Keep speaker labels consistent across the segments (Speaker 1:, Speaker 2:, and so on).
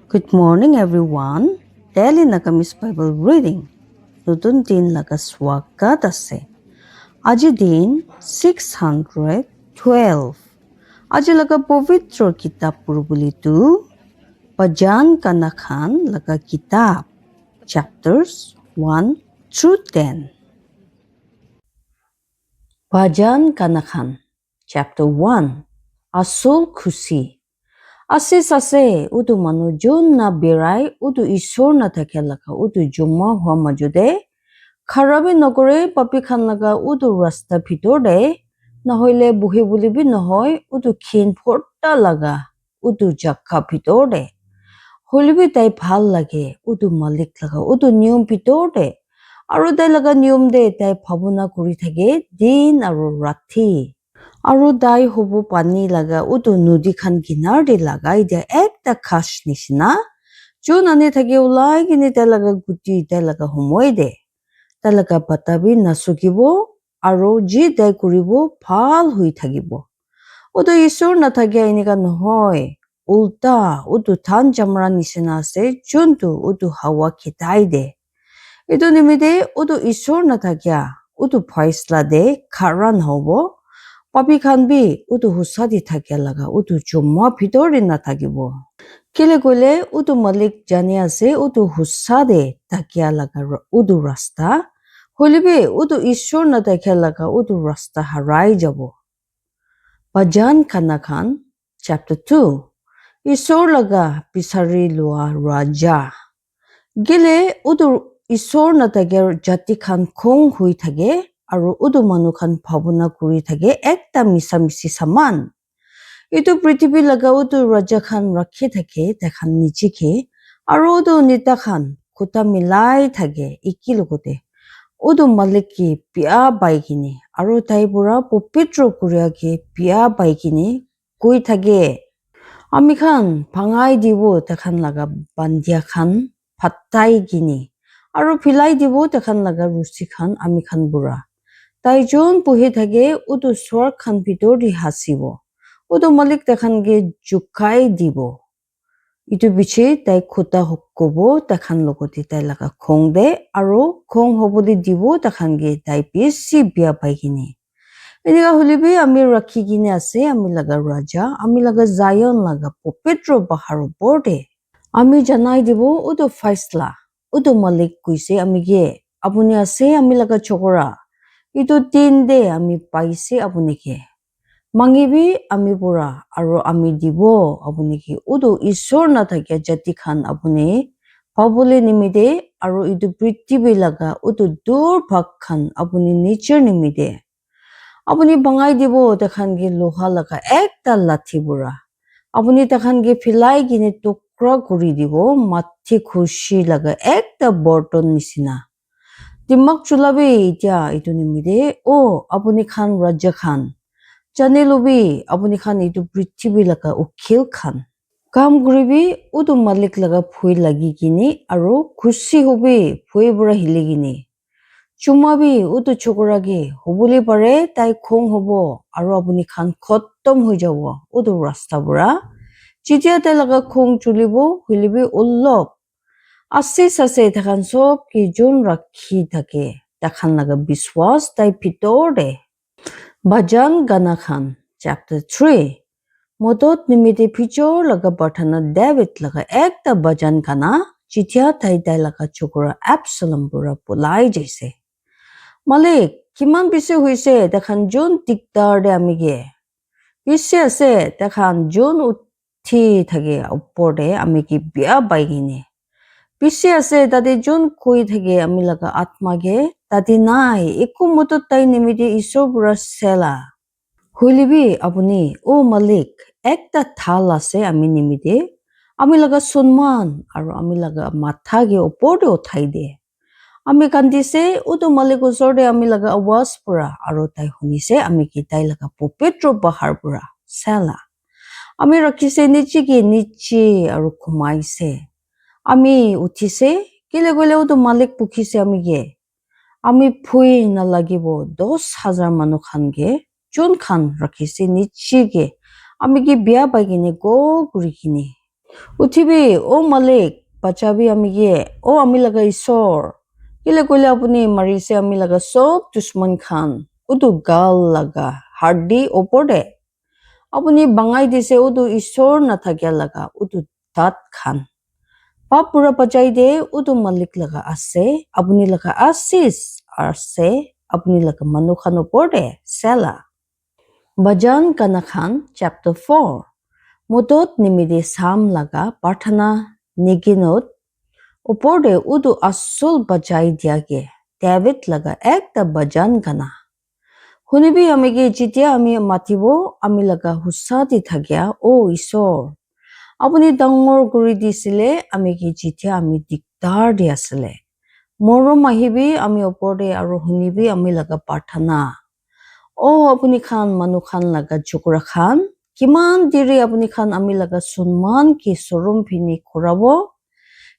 Speaker 1: Good morning, everyone. Daily naga Miss Bible reading. Nutun din laga swagat ase. Aji din 612. Aji laga povitro kitab purubuli tu Pajan Kanakhan laga kitab chapters 1 through 10. Pajan Kanakhan chapter 1 Asul Khusi. Ase udu manu jun na birai udu isor na thake laka udu juma hua majude kharabi nokore papi khan laga udu rasta bhitor de nahoile buhi buli bi nohoy udu khin phorta laga udu jakka bhitor de holibi tai bhal lage udu malik laga udu niyom bhitor de aru tai laga niyom de tai bhabuna kuri thake din aru rati aru dai hobo pani laga utu nudi khan kinar de lagai dia ekta khash nishina jun ani thake ulai kini tai laga guti tai laga homoi de tai laga pata bi nasukibo aru ji dai kuribo bhal hui thakibo utu isor na thake enika nohoy ulta utu than jamra nishina ase juntu utu hawa khitai de etu nimide utu isor na thakya utu phaisla de kharan hobo papi khan bi utu husadi thakya laga utu chumma bhitor na thakibo kile kole utu malik jani ase utu husade thakya laga utu rasta holibe utu ishwar na thakya laga utu rasta harai jabo Pajan Kanakhan chapter 2 Ishwar laga pisari lua raja gile utu ishwar na thakya jati khan khong hui thake aru udu manu khan bhabuna kuri thake ekta misamisi saman itu prithibi laga udu raja khan rakhi thake takhan niche ke aru udu nita khan khuta milai thake ikilogote udu malik ki pia baikini aru tai pura popitro kuriya ke pia baikini koi thake ami khan bhangai dibo takhan laga bandia khan phattai gini aru philai dibo takhan laga rusi khan ami khan bura tai jon puhi thake utu swar khan bhitor di hasibo utu malik takhan ge jukai dibo itu biche tai khuta hokkobo takhan logoti tai laga khong de aru khong hobodi dibo takhan ge tai bisi bia paigini enika holibi ami rakhi gine ase ami laga raja ami laga zion laga popetro bahar borde ami janai dibo utu faisla utu malik kuise ami ge apuni ase ami laga chokora itu tin de ami paise apuni ke mangibi ami pura aru ami dibo apuni ki udu ishor na thakya jati khan apuni pabule nimide aru itu prithvi laga udu dur bhag khan apuni nature nimide apuni bangai dibo takhan ge loha laga ekta lathi pura apuni takhan ge philai gine tukra kuri dibo mathi khushi laga ekta borton nisina Dimak chulabi itya itu nimide apuni khan raja khan Chanelubi apuni khan itu prithvi laga ukhil khan kam guribi utu malik laga phui lagi kini aru khushi hobi phui bura hili gini chumabi utu chokora ge hobuli pare tai khong hobo aru apuni khan khottom hoi jabo utu rasta bura chitia tai laga khong chulibo hilibi ullop Ase sase takhan sob ki jun rakhi thake takhan laga biswas tai bhitor de Bhajan Kanakhan chapter 3 Modot nimite phichor laga pathana David laga ekta bhajan kana chithia tai laga chokora Absalom pura pulai jaise Malik kiman bise hoise takhan jun tikdar de amige bise ase takhan jun uthi thake uppor de amiki bia baigini Bisi ase tade jon koi thake ami laga atma ge tade nai ekku mutot tai nimide ishor pura sela Hulibi apuni malik ekta thal ase ami nimide ami laga sunman aru ami laga matha ge opor de uthai de ami kandise utu malik usor de ami laga awas pura aru tai hunise ami ki tai laga popetro bahar pura sela ami rakhise niche aru khumaise Ami uthise kile gole utu malik pukhise amige ami phui na lagibo 10,000 manu khan ge chun khan rakhise niche ge amige bia bagine go guri kini Uthibi, O Malik, bachabi amige, O amilaga isor. Kile kule apuni marise amilaga sob dushman khan. Udu gal laga, hardi opode. Apuni bangai dise udu isor na thakya laga, udu tat khan. Papura bachai de udu Malik laga ase, apuni laga asis ase, apuni laga manu khan opode, sela. Bajan Kanakhan, chapter 4. Mutot nimide sam laga parthana niginot oporde udu asul bajai diage David laga ekta bajan kana hunibi amige jitia ami matibo ami laga husati thagya o isor apuni dangor guri disile amige jitia ami dikdar di asile morom ahibi ami oporde aru hunibi ami laga parthana o apuni khan manu khan laga jukra khan kiman diri apuni khan ami laga sunman ki sorum phini khurabo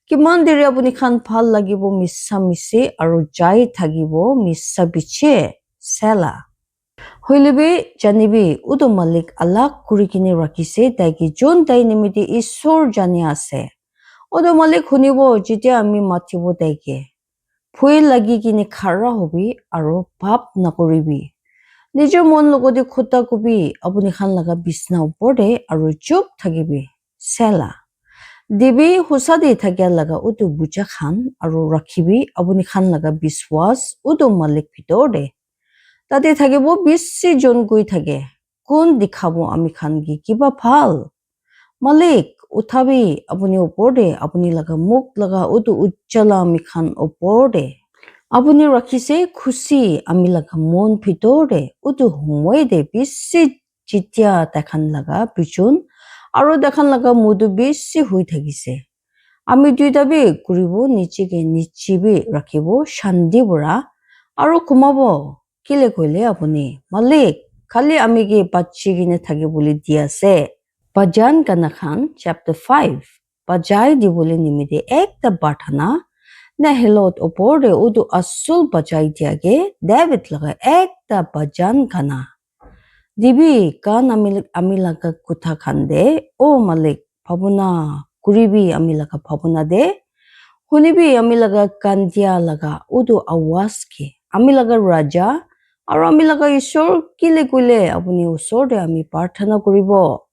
Speaker 1: kiman diri apuni khan phal lagibo missa misi aru jai thagibo missa biche sela hoilibi janibi udu Malik alak kurikini rakise taiki jon tai nimiti isor jani ase udu Malik hunibo jitia ami mathibo taike phui lagi kini khara hobi aru pap nakoribi Nijor mon logodi khota kubi apuni khan laga bisna oporde aru chup thagibi sela Dibi husadi thakya laga udu buja khan aru rakhibi apuni khan laga biswas udu Malik pitorde tate thagibo bissi jon gui thage kun dikhabo ami khan gi kiba phal Malik uthabi apuni oporde apuni laga muk laga udu ujjala ami khan oporde Apuni rakhise khusi ami laga mon pitore utu humoi de bissi jitia takhan laga pichun aru takhan laga mudu bissi hui thagise ami duita bi kuribo nichige nichibi rakhibo shandi bura aru kumabo kile koile apuni Malik khali ami ge bachi gine thage boli diase Bajan Kanakhan chapter 5 Bajai di boli nimide ekta bathana Na helot oporde udu asul bajai diage David laga ekta bajan kana. Dibi kan amilaga kutha khande o Malik pabuna kuribi amilaga pabuna de hunibi amilaga kandia laga udu awas ki amilaga raja aru amilaga ishor kile kule apuni usor de ami parthana kuribo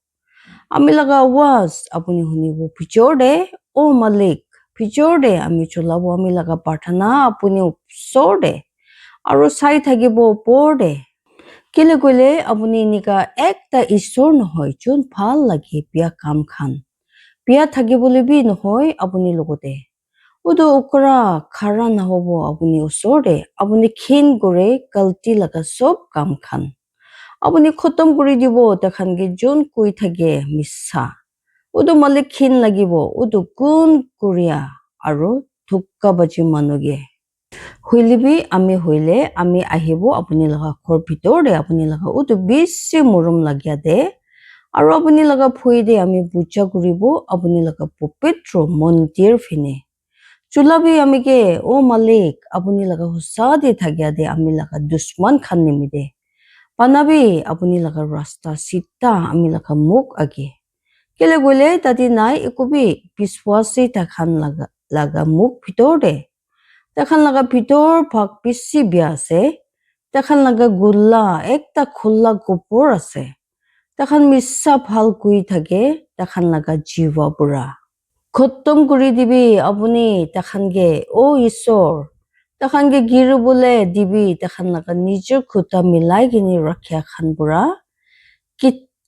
Speaker 1: amilaga awas apuni hunibo pichorde o Malik Pichorde ami chulabo ami laga parthana apuni upsorde aru sai thagibo porde kile kule apuni nika ekta isor nohoi chun phal lagi pia kam khan pia thagibole bi nohoi apuni logote udu ukra khara nahobo apuni usorde apuni khin gore kalti laga sob kam khan apuni khotom kuri dibo takhan ge jon koi thage missa Udu Malik khin lagibo udu kun kuria aru thukka baji manuge huilibi ami huile ami ahibo apuni laga khor bitor de apuni laga udu bissi murum lagya de aru apuni laga phui de ami puja kuribo apuni laga pupitro mondir phine chulabi amige o Malik apuni laga husadi thagya de ami laga dushman khan nimide panabi apuni laga rasta sita ami laga muk age Kile gule tadi nai ikubi biswasi takhan laga muk pitor de. Takhan laga pitor pak bissi biase. Takhan laga gulla ekta khulla gopor ase. Takhan missa phal kui thage. Takhan laga jiwa pura. Khottom kuri dibi apuni takhan ge o isor. Takhan ge giru bole dibi takhan laga nijor khuta milai gini rakhya khan pura.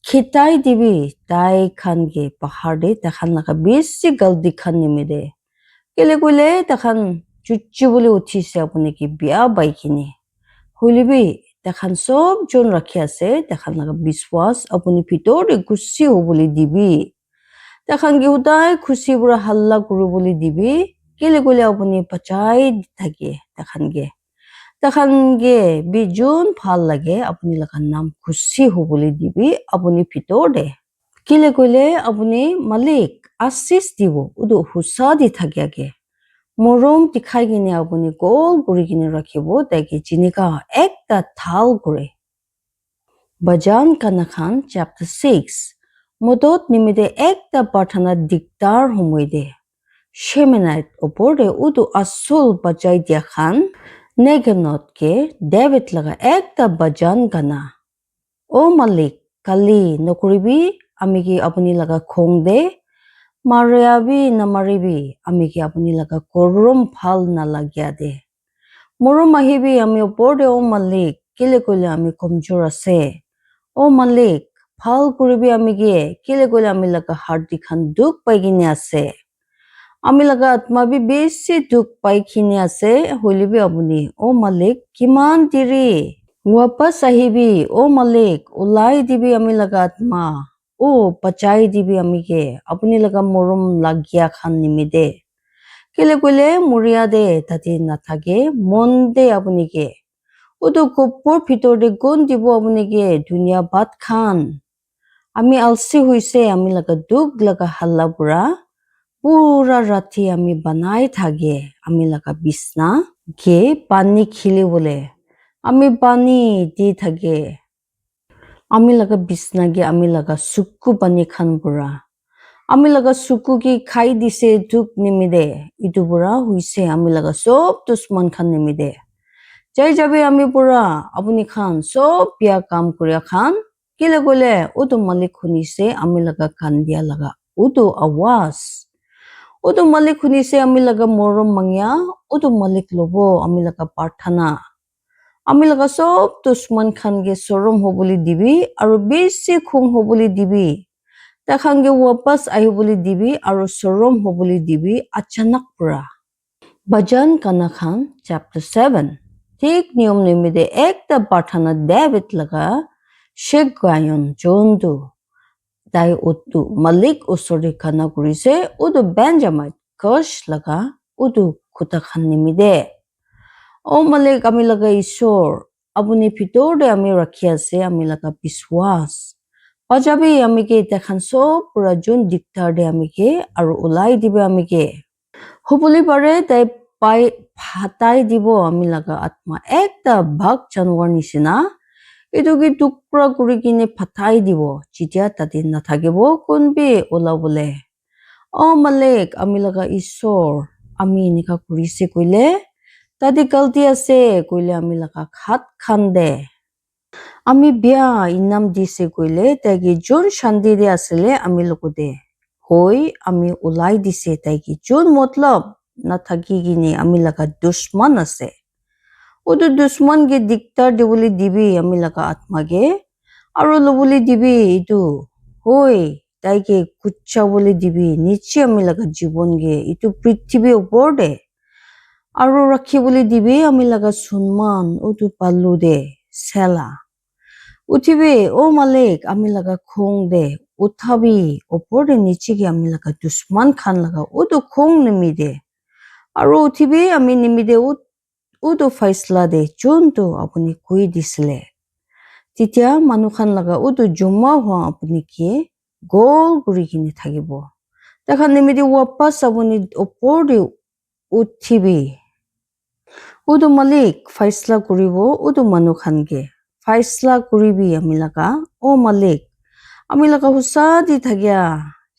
Speaker 1: Khitai dibi tai khan ge pahar de takhan laga bissi galdi khan nimide kile kule takhan chuchi bole uthise apuni ki bia bai kini hulibi takhan sob jon rakhi ase takhan laga biswas apuni pitor de gusi ho bole dibi takhan ge udai khusi bura halla kuru bole dibi kile kule apuni pachai thake takhan ge bijun phal lage apuni laga nam khushi hobole dibi apuni pitor de kile kule apuni Malik asis dibo udu husadi thagya ge morom dikhai gine apuni gol guri gine rakhibo taiki jinika ekta thal gore Bajan Kanakhan chapter 6 Modot nimide ekta parthana diktar homoide. Shemenite oporde udu asul bajai dia khan negenot ke David laga ekta bajan gana. O Malik kali nokuribi amiki apuni laga khong de mariabi na maribi amiki apuni laga korum phal na lagya de. Morum ahibi ami oporde o Malik kile kule ami komjor ase. O Malik phal kuribi amiki kile kule ami laga hardi khan duk paigini ase. Ami laga atma bi besi duk paikini ase hoilibi apuni o Malik kiman diri wapas ahibi o Malik ulai dibi ami laga atma o pachai dibi amike apuni laga morum lagya khan nimide kile kule muria de tati nathage monde apunike udu kopor phitor de gon dibo apunike dunia bat khan ami alsi huise ami laga duk laga halla pura pura rati ami banai thage ami laga bisna ke pani khili bole ami pani di thage ami laga bisna ge ami laga sukku pani khan pura ami laga sukku ki khai dise duk nimide itu pura huise ami laga sob dusman khan nimide jai jabe ami pura apuni khan sob pia kam kurya khan kile gole udu Malik khunise ami laga kandia laga udu awas udu Malik khunise ami laga morom mangya udu Malik lobo ami laga parthana ami laga sob dusman khan ge sorom hoboli dibi aru besi khung hoboli dibi takhan ge wapas ahiboli dibi aru sorom hoboli dibi achanak pura Bajan kana khan chapter 7 Tik niyom nimide ekta parthana David laga Shegwayon jondu dai utu Malik usori kana kurise udu Benjamin Kosh laga udu kuta khan nimide O Malik ami laga Ishor apuni phitor de ami rakhi ase ami laga biswas pajabi amike takhan sob pura jun diktar de amike aru ulai dibe amike hopuli pare tai pai phatai dibo ami laga atma ekta bhag janwar nisina etu ki tukra kuri kine phatai dibo jitia tati nathakibo kunbi ulabole O Malik ami laga Ishor ami enika kurise koile tadi galti ase koile ami laga khat khande ami bia inam dise koile tagi jun shandi de asile ami lokode hoi ami ulai dise tagi jun matlab nathaki gini ami laga dushman ase udu dushman ge diktar de boli dibi ami laga atma ge aru loboli dibi itu hoi taike kucha boli dibi niche ami laga jibon ge itu prithibhi opor de aru rakhi boli dibi ami laga sunman udu pallu de sela uthibi o Malik ami laga khong de uthabi opor de niche ge ami laga dushman khan laga udu khong nimide aru uthibi ami nimide udu faisla de juntu apuni koi disile titia manu khan laga udu juma hwa apuni ki gol guri kini thakibo takhan nimide wapas apuni opor de uthibi udu Malik faisla kuribo udu manu khan ge faisla kuribi ami laga o Malik ami laga husa di thagya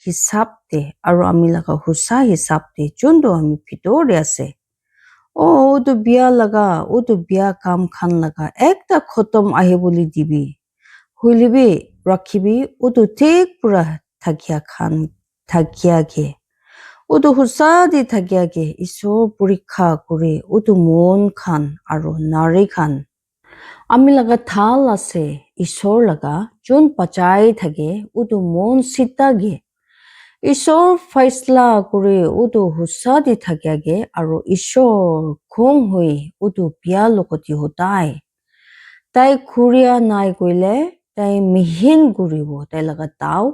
Speaker 1: hisab de aru ami laga husa hisab de juntu ami phitor de ase o udu bia laga udu bia kam khan laga ekta khotom ahi boli dibi huilibi rakhibi udu tik pura thagya khan thagya ge udu husa di thagya ge isor purikha kuri udu mon khan aru nari khan ami laga thal ase isor laga jun pachai thage udu mon sita ge Ishor faisla kuri udu husa di thagya ge aru Ishor khong hui udu pia lokoti hotai tai khuria nai koile tai mihin guribo tai laga tau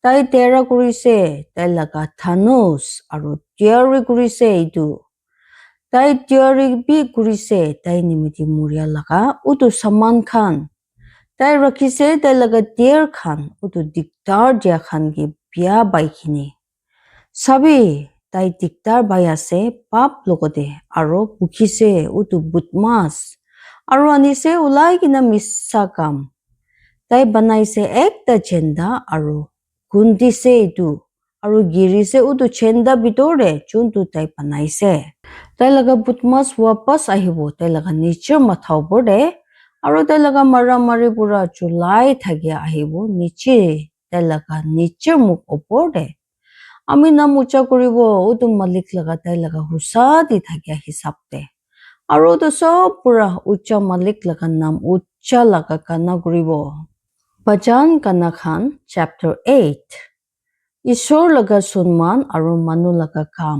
Speaker 1: tai tera kurise tai laga thanos aru tiari kurise itu tai tiari bi kurise tai nimiti muria laga udu saman khan tai rakhise tai laga tier khan udu diktar dia khan ge bia baikini sabi tai diktar bai ase pap logode aro bukhise utu butmas aro anise ulai kina missa kam tai banaise ekta jenda aro gundise etu aru girise utu chenda bitore chuntu tai panaise tai laga butmas wapas ahibo tai laga niche matha opor de aru tai laga mara mari pura chulai thake ahibo niche tai laga niche muk opor de ami nam ucha koribo utu malik laga tai laga husa di thake hisab de aru to sob pura ucha malik laga nam ucha laga kana koribo Bhajan Gana Khan chapter 8 Ishor laga sunman aru manu laga kam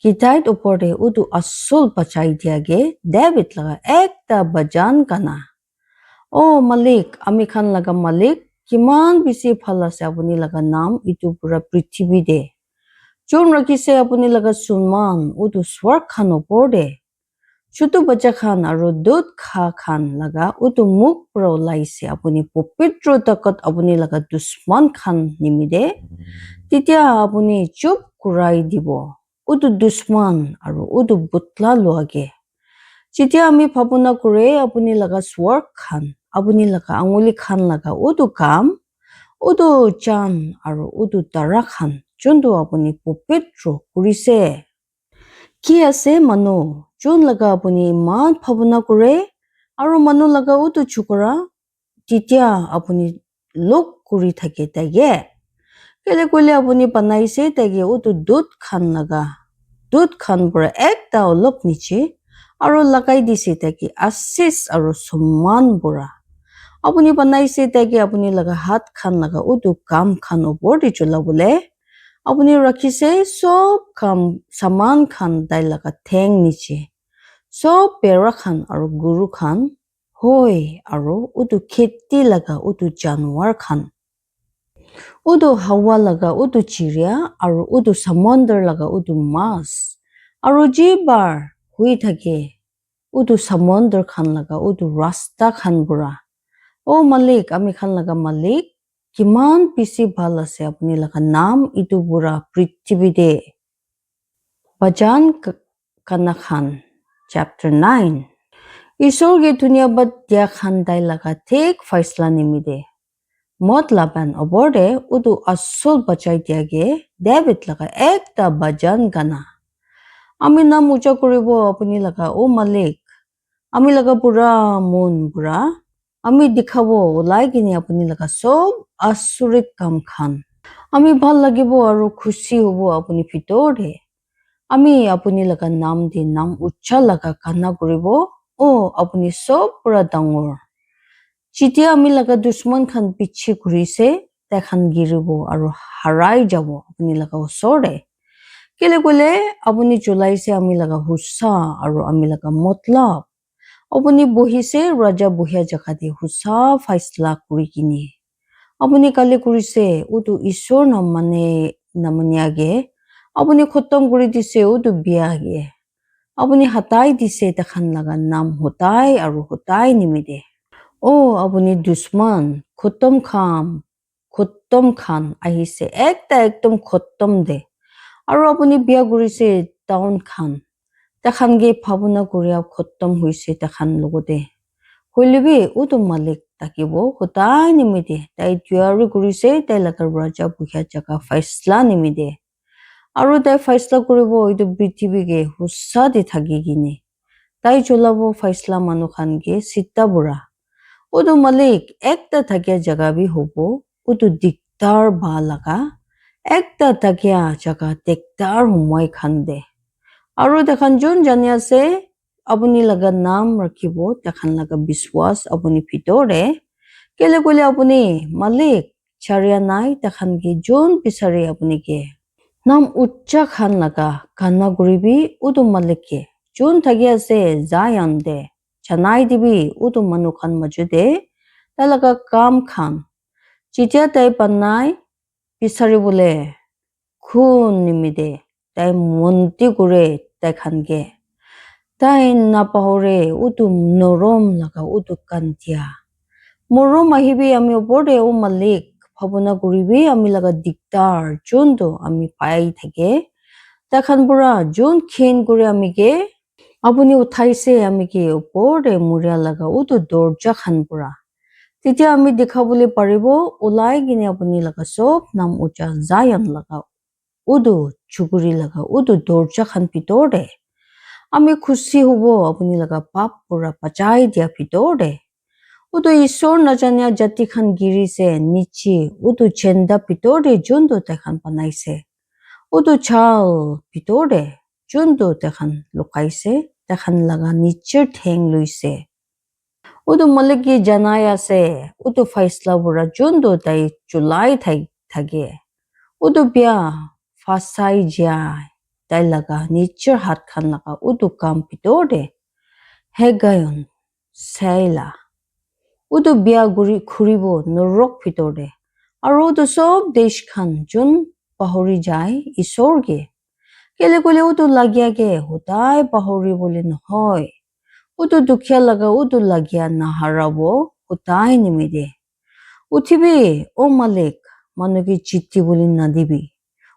Speaker 1: Kitait upor de utu asul bachai diage David laga ekta bhajan gana Oh Malik ami khan laga Malik kiman bisi bhal ase apuni laga nam itu pura prithvi de chon rakhise apuni laga sunman utu swarg khan upor de Chutu bacha khan aru dut khan laga utu muk pura laise apuni popitro takot apuni laga dusman khan nimide titia apuni chup kurai dibo utu dusman aru utu butla loage titia ami bhabuna kore apuni laga swarg khan apuni laga anguli khan laga utu kam utu chan aru utu tara khan chundu apuni popitro kurise ki ase manu chun laga apuni man bhabuna kore aru manu laga utu chukura titia apuni lok kuri thake tage kele kole apuni banaise tage utu dut khan pura ekta olop niche aru lagai dise tage asis aru suman pura apuni banaise tage apuni laga hat khan laga utu kam khan opor de chulabole apuni rakhise sob kam saman khan dai laga theng niche sob pera khan aru guru khan hoi aru utu kheti laga utu janwar khan utu hawa laga utu chiria aru utu samandar laga utu mas aru jibar hui thake utu samandar khan laga utu rasta khan pura O Malik ami khan laga Malik kiman bisi bhal ase apuni laga nam itu pura prithvi de Bhajan Gana Khan chapter 9 Ishor ge dunia bat dia khan dai laga thik faisla nimide Mot laban oborde utu asul bachai diage David laga ekta bhajan gana ami nam ucha koribo apuni laga O Malik ami laga pura mon pura ami dikhabo ulai kini apuni laga sob asurit kam khan ami bhal lagibo aru khushi hobo apuni pitor de ami apuni laga nam di nam ucha laga kana koribo o apuni sob pura dangor Chitia ami laga dusman khan piche kurise ta khan giribo aru harai jabo apuni laga osore kele kole apuni chulaise ami laga hussa aru ami laga motlab apuni bohise raja bohia jagah de husa faisla kuri kini apuni kale kurise utu ishor namaniage apuni khotom kuri dise utu biya ge apuni hatai dise ta khan laga nam hotai aru hotai nimide Oh apuni dusman khotom khan ahise ekta ekdom khotom de aru apuni biya kurise town khan ta khan ge bhabuna kuriya khotom hoise ta khan logote hoilebi utu Malik takibo hotai nimide tai tuari kurise tai laga raja buhya jaga faisla nimide aru tai faisla koribo itu prithvi ge hussa di thaki gini tai chulabo faisla manu khan ge sita bura utu Malik ekta thakia jaga bi hobo utu diktar ba laga ekta thakia jaga diktar humai khan de aru takhan jun jani ase apuni laga nam rakhibo takhan laga biswas apuni pitor de kele kole apuni Malik charia nai takhan ge jun pisari apuni ke nam ucha khan laga kana guribi utu Malik ke jun thaki ase Zion de chanai dibi utu manu khan majude ta laga kam khan chitia tai panai pisari bole khun nimide tai monti kure tai khan ge tai napahore utu norom laga utu kantia morom ahibi ami oporde O Malik bhabuna kuribi ami laga diktar chundu ami pai thake takhan pura jun khin kure ami ge apuni uthaise ami ke oporde muria laga utu dorja khan pura তেতিয়া আমি দেখাবলৈ পাৰিব ওলাই কিনে আপুনি লগা চব নাম উচা জায়ান লগা উদু চুকুৰি লগা উদু দৰ্জা খান ভিতৰ দে আমি খুচি হব আপুনি লগা পাপ পুৰা পাচাই দিয়া ভিতৰ দে উদু ঈশ্বৰ নাজানে জাতি খান গিৰিছে নিচি উদু চেন্দা ভিতৰ দে যোনটো তেখান বনাইছে উদু চাল ভিতৰ দে যোনটো তেখান লুকাইছে তেখান লগা নিচৰ ঠেং লৈছে উদু মালিকি জানাই আছে উদু ফাইসলা বুৰা যোনটো তাই চুলাই থাকে উদু বিয়া ফাসাই যায় তাই লগা নিচৰ হাত খান লগা উদু কাম ভিতৰ দে হেগায়ন চাইলা উদু বিয়া গুৰি ঘুৰিব নৰক ভিতৰ দে আৰু উদু চব দেশ খান যোন পাহৰি যায় ঈশ্বৰগে কেলে কলে উদু লাগিয়াগে সদায় পাহৰি বুলি নহয় উদু দুখীয়া লগা উদু লাগিয়া নাহাৰাব সদায় নিমিদে উঠিবি অ মালিক মানুহকে চিঠি বুলি নাদিবি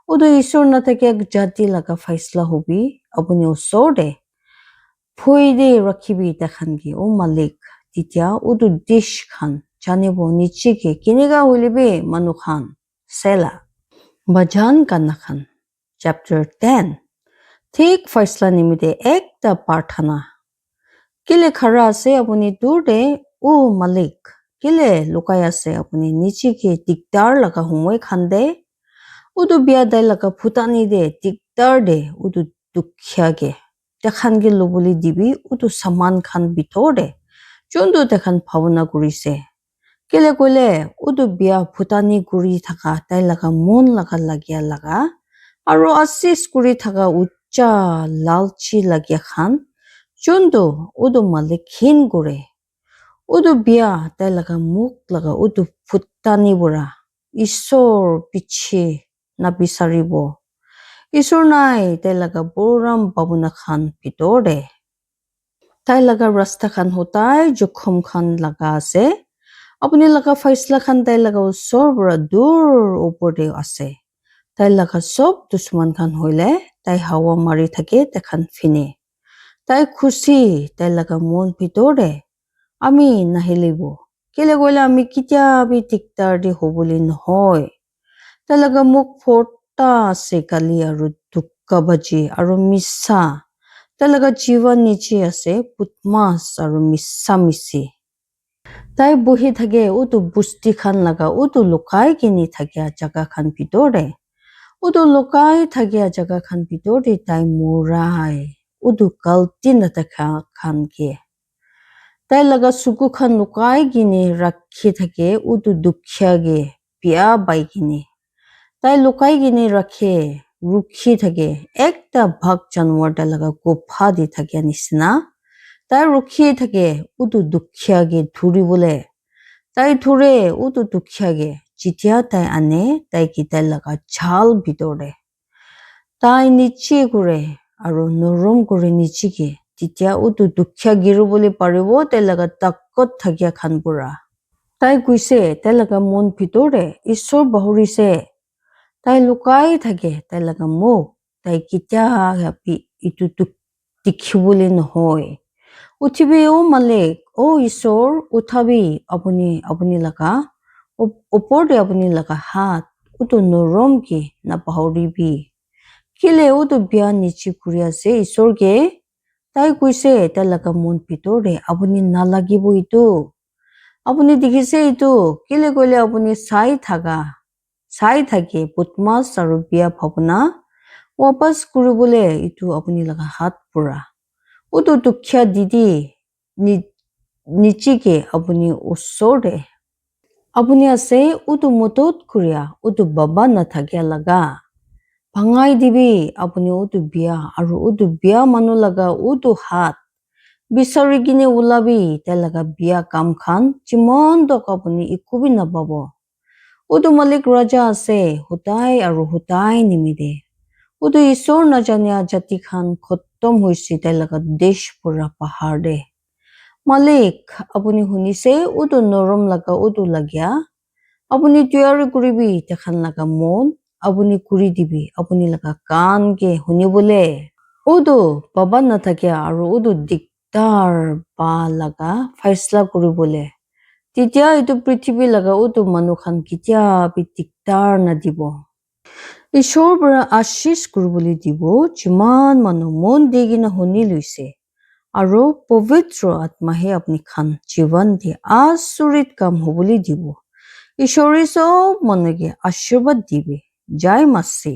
Speaker 1: উদু ঈশ্বৰ নাথাকে জাতি লগা ফাইসলা হবি আপুনি ওচৰ দে ভুই দে ৰাখিবি তেখানকে অ মালিক তেতিয়া উদু দেশ খান জানিব নিশ্চিকে কেনেকা হলিবি মানুহ খান চেলা বাজান কান্না খান chapter 10 ঠিক ফাইসলা নিমিতে একটা প্ৰাৰ্থনা কেলে খাৰা আছে আপুনি দূৰ দে ও মালিক কেলে লুকাই আছে আপুনি নিচিকে দিগদাৰ লগা সময় খান দে উদু বিয়া দাই লগা ফুটানি দে দিগদাৰ দে উদু দুখীয়াকে তেখানকে লবলৈ দিবি উদু সামান খান ভিতৰ দে যোনটো তেখান ভাৱনা কৰিছে কেলে কলে উদু বিয়া ফুটানি কৰি থাকা তাই লগা মন লগা লাগিয়া লগা আৰু আশিস কৰি থাকা উচ্চা লালচি লাগিয়া খান যোনটো উদু মালিক ঘিন কৰে উদু বিয়া তাই লগা মুখ লগা উদু ফুটানি বুৰা ঈশ্বৰ পিছে নাবিচাৰিব ঈশ্বৰ নাই তাই লগা বৰাম বাবুনা খান ভিতৰ দে তাই লগা ৰাস্তা খান হতাই জখম খান লগা আছে আপুনি লগা ফাইসলা খান তাই লগা ওচৰ পৰা দূৰ ওপৰতে আছে তাই লগা চব দুশ্মন খান হইলে তাই হাৱা মাৰি থাকে তেখান ফিনে তাই খুচি তাই লগা মন ভিতৰ দে আমি নাহিলিব কেলে গলে আমি কেতিয়াবি দিগদাৰ দি হবলৈ নহয় তাই লগা মুখ ফৰ্টা আছে কালি আৰু দুঃখাবাজি আৰু মিছা তাই লগা জীवन নিচে আছে পুতমাছ আৰু মিছা মিছি তাই বহি থাকে উদু বুষ্টি খান লগা উদু লুকাই কিনি থাকে জাগা খান ভিতৰ দে উদু লুকাই থাকে জাগা খান ভিতৰ দে তাই মুৰাই উদু গালতি নাথাকা খানকে তাই লগা চুকু খান লুকাই কিনি ৰাখি থাকে উদু দুখীয়াগে বিয়া বাই কিনি তাই লুকাই কিনি ৰাখে ৰুখি থাকে একটা ভাগ জানুৱাৰ তাই লগা গোফা দি থাকে নিচিনা তাই ৰখিয়ে থাকে উদু দুখীয়াগে ধৰিবলে তাই ধৰে উদু দুখীয়াগে যেতিয়া তাই আনে তাই কি তাই লগা ঝাল ভিতৰ দে তাই নিচে কৰে আৰু নৰম কৰি নিচিকে তেতিয়া উদু দুখীয়া গিৰিবলৈ পাৰিব তাই লগা তাকত থাকিয়া খান পুৰা তাই কৈছে তাই লগা মন ভিতৰ দে ঈশ্বৰ বাহৰিছে তাই লুকাই থাকে তাই লগা মুখ তাই কেতিয়া ইটো দেখিবলৈ নহয় উঠিবি অ মালিক অ ঈশ্বৰ উঠাবি আপুনি লগা ওপৰতে আপুনি লগা হাত উদু নৰম কি নাপাহৰিবি কেলে উদু বিয়া নিচি কৰি আছে ঈশ্বৰকে তাই কৈছে তাই লগা মন ভিতৰ দে আপুনি নালাগিব ইটো আপুনি দেখিছে ইটো কেলে কলে আপুনি চাই থাকে পুতমাছ আৰু বিয়া ভাৱনা ৱাপাছ কৰিবলৈ ইটো আপুনি লগা হাত পুৰা উদু দুখীয়া দিদি নিচিকে আপুনি ওচৰ দে আপুনি আছে উদু মতত কৰিয়া উদু বাবা নাথাকিয়া লগা ভাঙাই দিবি আপুনি উদু বিয়া আৰু উদু বিয়া মানুহ লগা উদু হাত বিচাৰি কিনে ওলাবি তাই লগা বিয়া কাম খান যিমান টকা আপুনি একোবি নাপাব উদু মালিক ৰাজা আছে সদায় আৰু সদায় নিমিদে উদু ঈশ্বৰ নাজানিয়া জাতি খান খতম হৈছে তাই লগা দেশ পুৰা পাহাৰ দে মালিক আপুনি শুনিছে উদু নৰম লগা উদু লাগিয়া আপুনি তৈয়াৰী কৰিবি তেখান লগা মন আপুনি কৰি দিবি আপুনি লগা কানকে শুনিবলে উদু বাবা নাথাকে আৰু উদু দিগদাৰ বা লগা ফাইসলা কৰিবলে তেতিয়া এইটো পৃথিৱী লগা উটো মানুহ খান কেতিয়া দিগদাৰ নাদিব ঈশ্বৰৰ পৰা আশীষ কৰিবলৈ দিব যিমান মানুহ মন দি কিনে শুনি লৈছে আৰু পবিত্ৰ আত্মাহে আপুনি খান জীৱন দি আচৰিত কাম হ'বলৈ দিব ঈশ্বৰে চব মানুহকে আশীৰ্বাদ দিবে জয় মাসি